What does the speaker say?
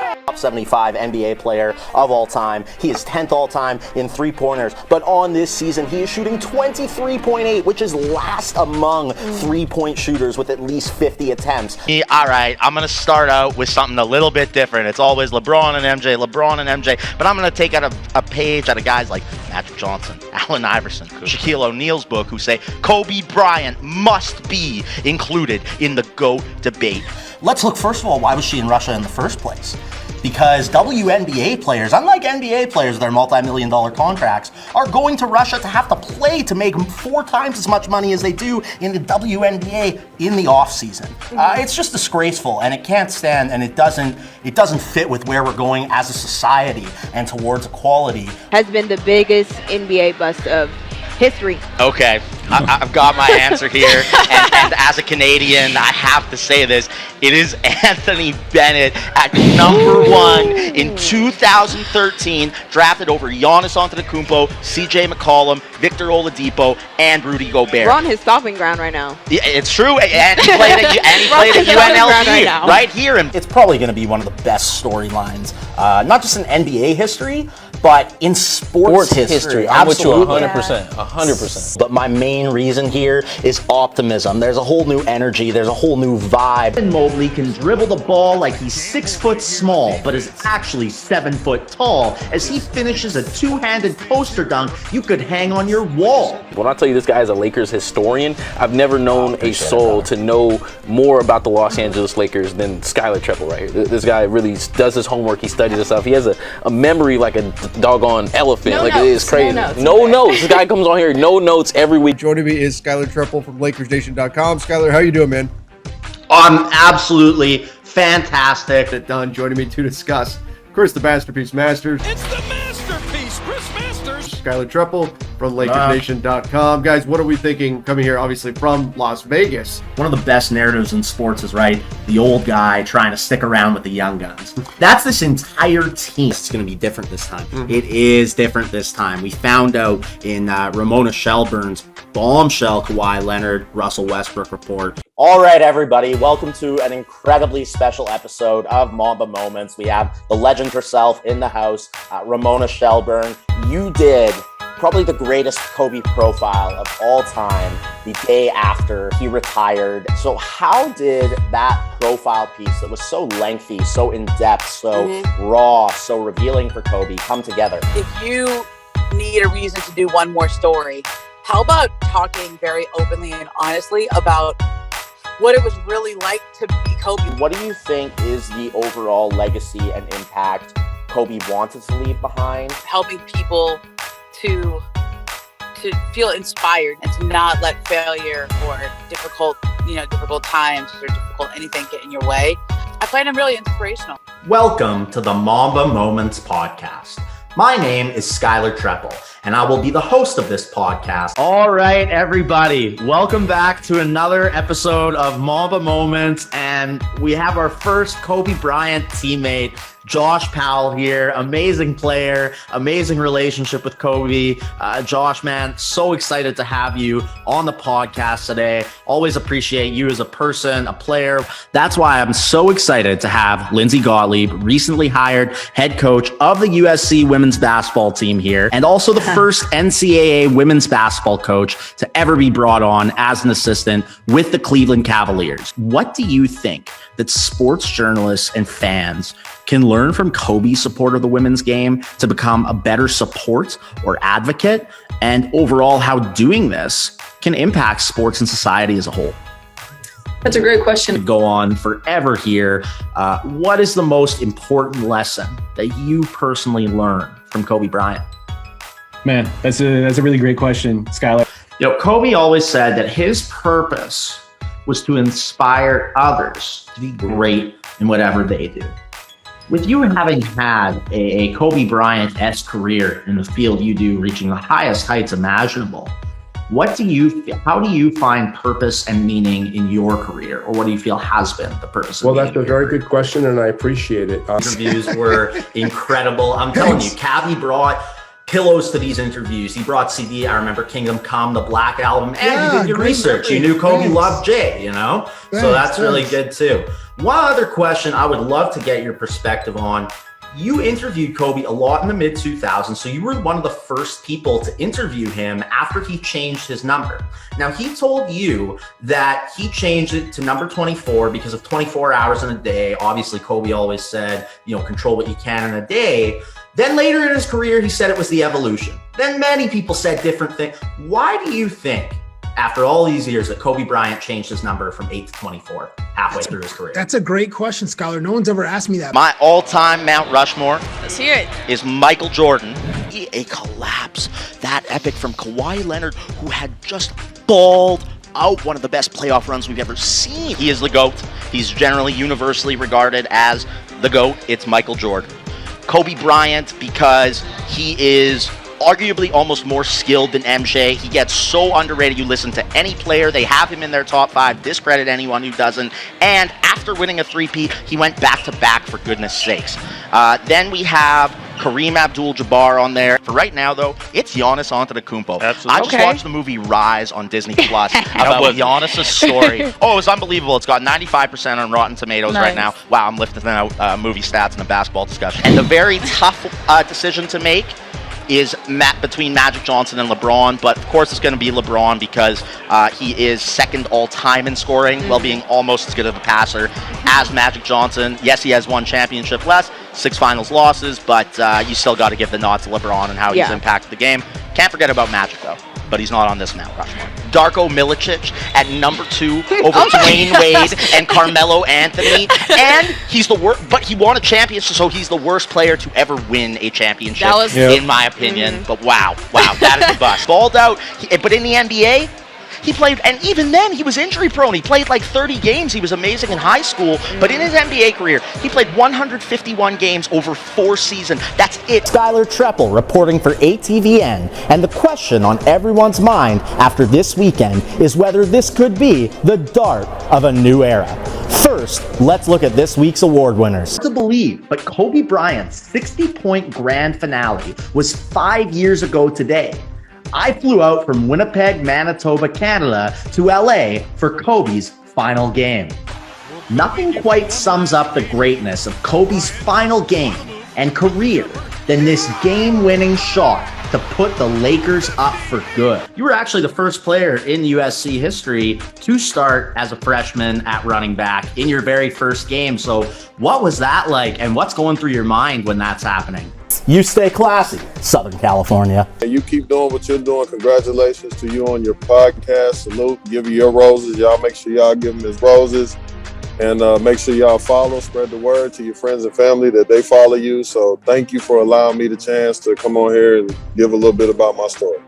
Top 75 NBA player of all time. He is 10th all time in three-pointers, but on this season he is shooting 23.8, which is last among three-point shooters with at least 50 attempts. All right, I'm going to start out with something a little bit different. It's always LeBron and MJ, but I'm going to take out a page out of guys like Magic Johnson, Allen Iverson, Shaquille O'Neal's book, who say Kobe Bryant must be included in the GOAT debate. Let's look, first of all, why was she in Russia in the first place? Because WNBA players, unlike NBA players with their multi-million-dollar contracts, are going to Russia to have to play to make 4 times as much money as they do in the WNBA in the off-season. It's just disgraceful, and it can't stand, and it doesn't fit with where we're going as a society and towards equality. Has been the biggest NBA bust of history. Okay, I've got my answer here, and as a Canadian, I have to say this. It is Anthony Bennett at number 1 in 2013, drafted over Giannis Antetokounmpo, CJ McCollum, Victor Oladipo, and Rudy Gobert. We're on his stomping ground right now. Yeah, it's true, and he played at UNLV right here. It's probably going to be one of the best storylines, not just in NBA history, but in sports history. I'm with you 100%. 100%. But my main reason here is optimism. There's a whole new energy. There's a whole new vibe. And Mobley can dribble the ball like he's 6 foot small, but is actually 7 foot tall as he finishes a two-handed poster dunk you could hang on your wall. When I tell you this guy is a Lakers historian, I've never known a soul to know more about the Los Angeles Lakers than Skyler Trepel right here. This guy really does his homework. He studies this stuff. He has a memory like a doggone elephant. No like notes, it is crazy. no notes. This guy comes on here, no notes every week. Joining me is Skyler Trepel from LakersNation.com. Skyler, how you doing, man? I'm absolutely fantastic. Don joining me to discuss, of course, the Masterpiece Masters. It's the Masterpiece, Chris Masters. Skyler Trepel from LakersNation.com. Guys, what are we thinking coming here, obviously, from Las Vegas? One of the best narratives in sports is, right, the old guy trying to stick around with the young guns. That's this entire team. It's going to be different this time. It is different this time. We found out in Ramona Shelburne's bombshell Kawhi Leonard, Russell Westbrook report. All right, everybody, welcome to an incredibly special episode of Mamba Moments. We have the legend herself in the house, Ramona Shelburne. You did probably the greatest Kobe profile of all time the day after he retired. So how did that profile piece that was so lengthy, so in-depth, so raw, so revealing for Kobe come together? If you need a reason to do one more story, how about talking very openly and honestly about what it was really like to be Kobe? What do you think is the overall legacy and impact Kobe wanted to leave behind? Helping people to feel inspired and to not let failure or difficult times or difficult anything get in your way. I find him really inspirational. Welcome to the Mamba Moments podcast. My name is Skyler Trepel, and I will be the host of this podcast. All right, everybody, welcome back to another episode of Mamba Moments, and we have our first Kobe Bryant teammate, Josh Powell here. Amazing player, amazing relationship with Kobe. Josh, man, so excited to have you on the podcast today. Always appreciate you as a person, a player. That's why I'm so excited to have Lindsay Gottlieb, recently hired head coach of the USC women's basketball team here, and also the first NCAA women's basketball coach to ever be brought on as an assistant with the Cleveland Cavaliers. What do you think that sports journalists and fans can learn from Kobe's support of the women's game to become a better support or advocate, and overall how doing this can impact sports and society as a whole? That's a great question. Go on forever here. What is the most important lesson that you personally learned from Kobe Bryant? Man, that's a really great question, Skyler. Kobe always said that his purpose was to inspire others to be great in whatever they do. With you having had a Kobe Bryant-esque career in the field you do, reaching the highest heights imaginable, how do you find purpose and meaning in your career, or what do you feel has been the purpose? Well, that's a very good question, and I appreciate it. Interviews were incredible. I'm telling you, Cavi brought pillows to these interviews. He brought CD, I remember Kingdom Come, the Black Album, and Yeah, you did your great research. You memory. knew Kobe Thanks. loved Jay, you know? So Thanks, that's really thanks. good too. One other question I would love to get your perspective on. You interviewed Kobe a lot in the mid 2000s, so you were one of the first people to interview him after he changed his number. Now, he told you that he changed it to number 24 because of 24 hours in a day. Obviously, Kobe always said, you know, control what you can in a day. Then later in his career, he said it was the evolution. Then many people said different things. Why do you think, after all these years, that Kobe Bryant changed his number from 8 to 24 halfway through his career? That's a great question, Skyler. No one's ever asked me that. My all-time Mount Rushmore Let's hear it. is Michael Jordan. A collapse, that epic from Kawhi Leonard, who had just balled out one of the best playoff runs we've ever seen. He is the GOAT. He's generally universally regarded as the GOAT. It's Michael Jordan. Kobe Bryant, because he is arguably almost more skilled than MJ. He gets so underrated. You listen to any player, they have him in their top 5. Discredit anyone who doesn't. And after winning a three-peat, he went back-to-back, for goodness sakes. Then we have Kareem Abdul-Jabbar on there. For right now, though, it's Giannis Antetokounmpo. Absolutely. I just watched the movie Rise on Disney Plus about Giannis' story. Oh, it was unbelievable. It's got 95% on Rotten Tomatoes right now. Wow, I'm lifting out movie stats in a basketball discussion. And the very tough decision to make is between Magic Johnson and LeBron, but of course it's going to be LeBron because he is second all-time in scoring, while being almost as good of a passer as Magic Johnson. Yes, he has one championship less, 6 finals losses, but you still got to give the nod to LeBron and how he's impacted the game. Can't forget about Magic, though, but he's not on this Mount Rushmore. Darko Milicic at number 2 over Dwayne Wade and Carmelo Anthony, and he's the worst, but he won a championship, so he's the worst player to ever win a championship, in my opinion. But wow, that is a bust. Balled out, but in the NBA, he played, and even then, he was injury prone. He played like 30 games. He was amazing in high school, but in his NBA career, he played 151 games over 4 seasons. That's it. Skyler Trepel reporting for ATVN, and the question on everyone's mind after this weekend is whether this could be the start of a new era. First, let's look at this week's award winners. To believe, but Kobe Bryant's 60-point grand finale was 5 years ago today. I flew out from Winnipeg, Manitoba, Canada to LA for Kobe's final game. Nothing quite sums up the greatness of Kobe's final game and career than this game-winning shot to put the Lakers up for good. You were actually the first player in USC history to start as a freshman at running back in your very first game. So what was that like, and what's going through your mind when that's happening? You stay classy, Southern California. You keep doing what you're doing. Congratulations to you on your podcast. Salute. Give you your roses. Y'all make sure y'all give them his roses. And make sure y'all follow, spread the word to your friends and family that they follow you. So thank you for allowing me the chance to come on here and give a little bit about my story.